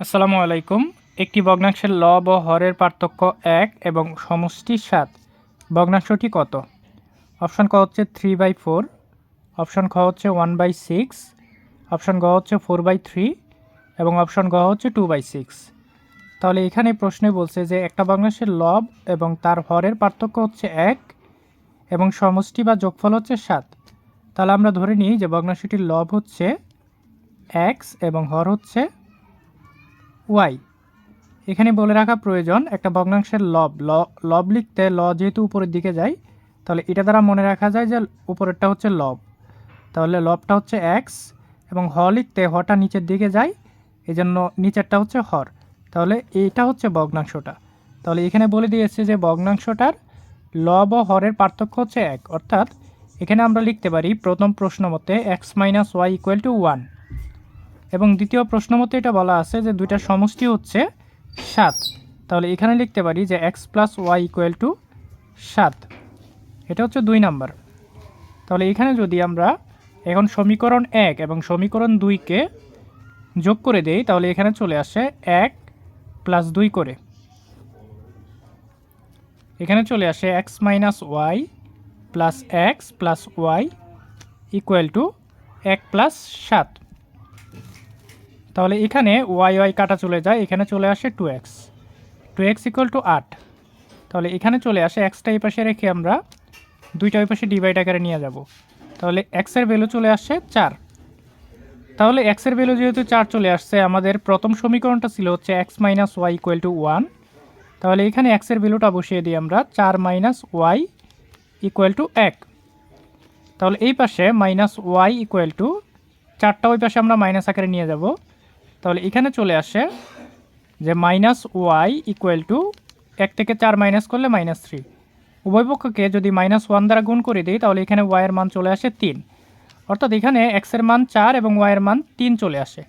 আসসালামু আলাইকুম। একটি ভগ্নাংশের লব ও হরের পার্থক্য 1 এবং সমষ্টি 7। ভগ্নাংশটি কত? অপশন ক হচ্ছে 3/4, অপশন খ হচ্ছে 1/6, অপশন গ হচ্ছে 4/3 এবং অপশন গ হচ্ছে 2/6। তাহলে এখানে প্রশ্নে বলছে যে একটা ভগ্নাংশের লব এবং তার হরের পার্থক্য হচ্ছে 1 এবং সমষ্টি বা যোগফল হচ্ছে 7। তাহলে আমরা ধরে নিই যে ভগ্নাংশটির লব হচ্ছে x এবং হর হচ্ছে y। এখানে বলে রাখা প্রয়োজন একটা ভগ্নাংশের লব লিখতে যেহেতু উপরের দিকে যায়, তাহলে এটা দ্বারা মনে রাখা যায় যে উপরেরটা হচ্ছে লব, তাহলে লবটা হচ্ছে এক্স, এবং লিখতে হটা নিচের দিকে যায়, এই জন্য নিচেরটা হচ্ছে হর, তাহলে এইটা হচ্ছে ভগ্নাংশটা। তাহলে এখানে বলে দিয়েছে যে ভগ্নাংশটার লব ও হরের পার্থক্য হচ্ছে 1, অর্থাৎ এখানে আমরা লিখতে পারি প্রথম প্রশ্ন মতে x minus y equal to 1, এবং দ্বিতীয় প্রশ্ন মতে এটা বলা আছে যে দুইটার সমষ্টি হচ্ছে 7। তাহলে এখানে লিখতে পারি যে x plus y equal to 7, এটা হচ্ছে 2 নাম্বার। তাহলে এখানে যদি আমরা এখন সমীকরণ 1 এবং সমীকরণ 2কে যোগ করে দেই, তাহলে এখানে চলে আসে 1 প্লাস 2 করে, এখানে চলে আসে x minus y plus x plus y equal to 1 plus 7। তাহলে এখানে ওয়াই ওয়াই কাটা চলে যায়, এখানে চলে আসে 2x ইকুয়াল টু 8। তাহলে এখানে চলে আসে এক্সটা এই পাশে রেখে আমরা দুইটা ওই পাশে ডিভাইড আকারে নিয়ে যাব, তাহলে এক্সের ভ্যালু চলে আসে 4। তাহলে এক্সের ভ্যালু যেহেতু 4 চলে আসছে, আমাদের প্রথম সমীকরণটা ছিল হচ্ছে x minus y equal to 1। তাহলে এখানে এক্সের ভ্যালুটা বসিয়ে দিই আমরা 4 মাইনাস ওয়াই ইকুয়াল টু 1। তাহলে এই পাশে মাইনাস ওয়াই ইকুয়াল টু 4টা ওই পাশে আমরা মাইনাস আকারে নিয়ে যাব, তাহলে এখানে চলে আসে যে মাইনাস ওয়াই ইকুয়াল টু 1 থেকে 4 মাইনাস করলে -3। উভয় পক্ষকে যদি -1 দ্বারা গুণ করে দিই, তাহলে এখানে ওয়াইয়ের মান চলে আসে 3, অর্থাৎ এখানে এক্সের মান 4 এবং ওয়াইয়ের মান 3 চলে আসে।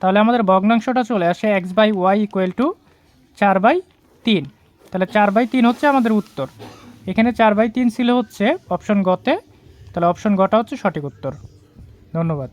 তাহলে আমাদের ভগ্নাংশটা চলে আসে x by y equal to 4/3। তাহলে 4/3 হচ্ছে আমাদের উত্তর। এখানে 4/3 ছিল হচ্ছে অপশন গতে, তাহলে অপশন গটা হচ্ছে সঠিক উত্তর। ধন্যবাদ।